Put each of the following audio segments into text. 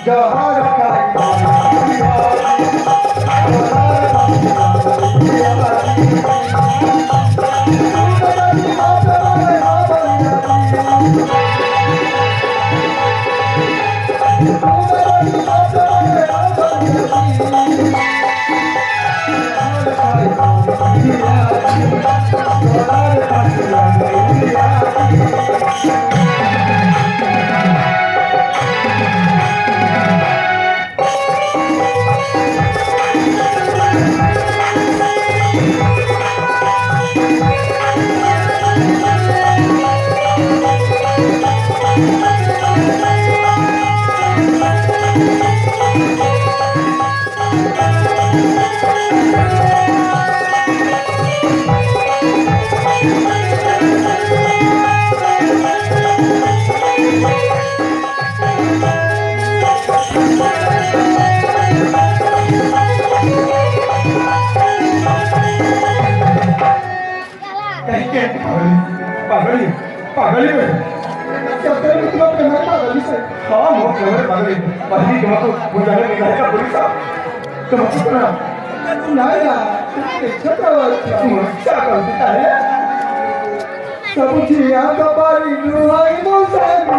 जहर पागल पागल हाँ बहुत पागल पहली तुमको बुझाने निकाले का पुलिस तुमको सुना क्या कर देता है सब जिया कबारी लुहाई मोसानी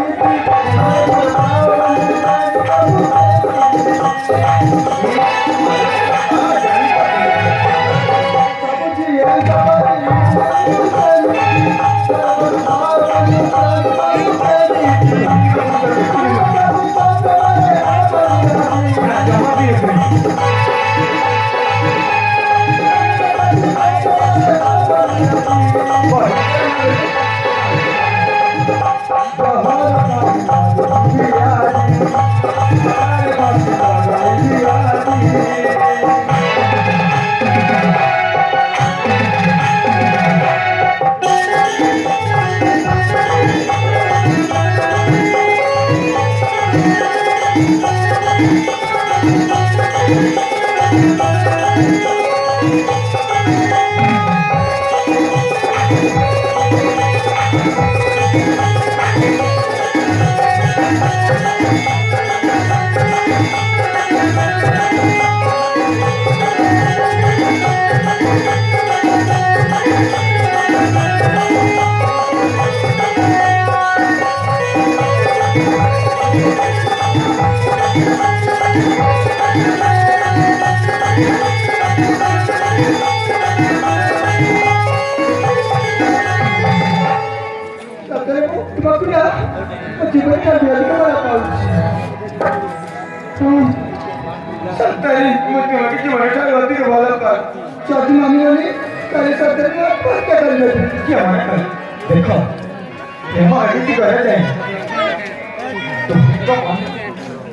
देखो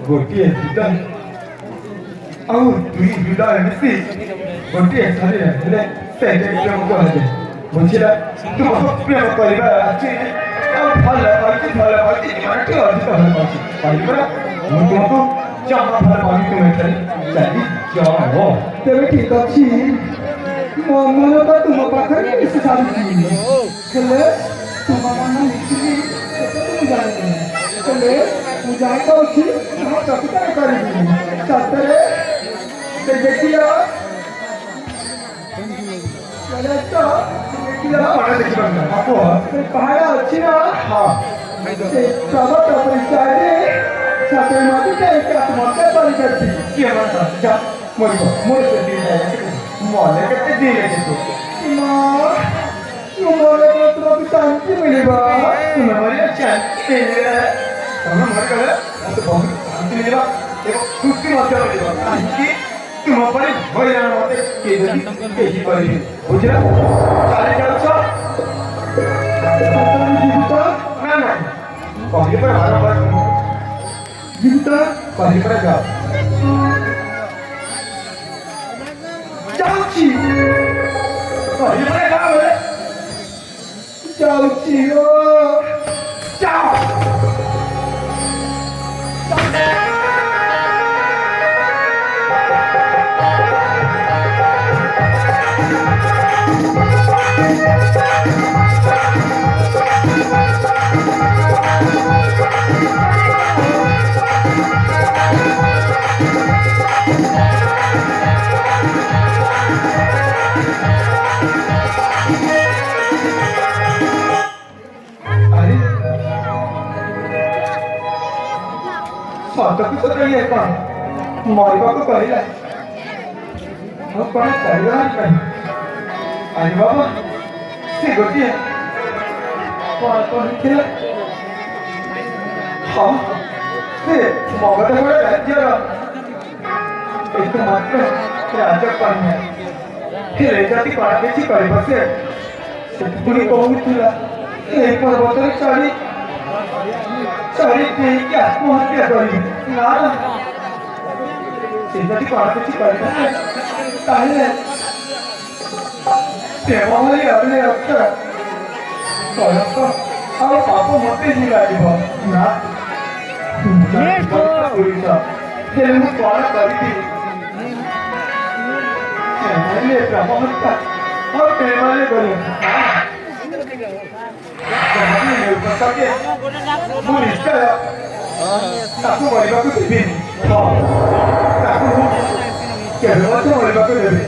गोटे गोटे बुझला तुमको प्रेम करवा भल तुमको जमा भल तुम्हें चली जाओ तेरे ठीक अच्छी मन तो तुम पाखे हेले तुम मन लिखी तुम जाने ମୁଁ ଜାଣିପାରୁଛି ମୁଁ ଚକିତ କରିବି ସତରେ ସେ ଦେଖିଲ ସେ ପାହାଡ଼ ଅଛି ନା ସେ ପର୍ବତ ପରିଚୟରେ ସାଥେ ମୋତେ ଆତ୍ମହତ୍ୟା କରିଛନ୍ତି କିଏ ଯା ମରିବ ମୋର ସେ ମନେ କେତେ ଦିନ ମନେ ତୁମକୁ ଶାନ୍ତି ମିଳିବ ତୁମେ ମରିବ ଶାନ୍ତି ତମେ ମରିଗଲେ ମୋତେ ବହୁତ ଶାନ୍ତି ମିଳିବ ଏବଂ ଖୁସି ମଧ୍ୟ ମିଳିବ କାହିଁକି ତୁମ ପରି ହଇରାଣ ମୋତେ କେହି କରିବେ ବୁଝିଲ ଚାଲି ଯାଉଛ ଜୀବିତ ନା ନାହିଁ କହିଲି ପରେ ବାରମ୍ବାର ଜୀବିତ କହିଲି ପରେ ଯାଅ ଯାଉଛି କହିଲି ପରେ ଯାଅ ଯାଉଛି ଓ ଯାଅ ସତକୁ ସତ ଇଏ କ'ଣ ମରିବାକୁ କହିଲା ମୁଁ କ'ଣ ଚାଲିବା ଆଜି ବାବା ସେ ଗୋଟିଏ କ'ଣ କହିଥିଲା ହଁ ସେ ମଗଧଗଡ଼ ରାଜ୍ୟର एकमात्र राजकन्या हेले जदि कड़ा କିଛି କରିବ ସେ ପୁଣି କହୁଥିଲା ଏହି ପର୍ବତରେ ଚଢ଼ି ଦେଇକି ଆତ୍ମହତ୍ୟା କରିବି ନା ସେ ଯଦି କଡ଼ା କିଛି କରିବ ତାହେଲେ ପ୍ରେମ ଭଳି ଅଗ୍ନି ରକ୍ତ କଳଙ୍କ ଆଉ ପାପ ମୋତେ ହିଁ ଲାଗିବ ନା ପୁରୁଷ ହେଲେ ମୁଁ କ'ଣ କରିବି प्रेमाले ब्रह्महत्या और प्रेमाले करूँ ମୁଁ ନିଶ୍ଚୟ ତାକୁ ମରିବାକୁ ଦେବିନି ତାକୁ ମୁଁ କେବେ ମଧ୍ୟ ମରିବାକୁ ଦେବି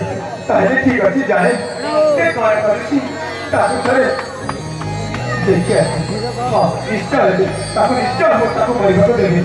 ତାହେଲେ ଠିକ୍ ଅଛି ଯାଏ ସେ କ'ଣ କରୁଛି ତାକୁ ଥରେ ଦେଖି ହଁ ନିଶ୍ଚୟ ତାକୁ ନିଶ୍ଚୟ ମୁଁ ତାକୁ ମରିବାକୁ ଦେବି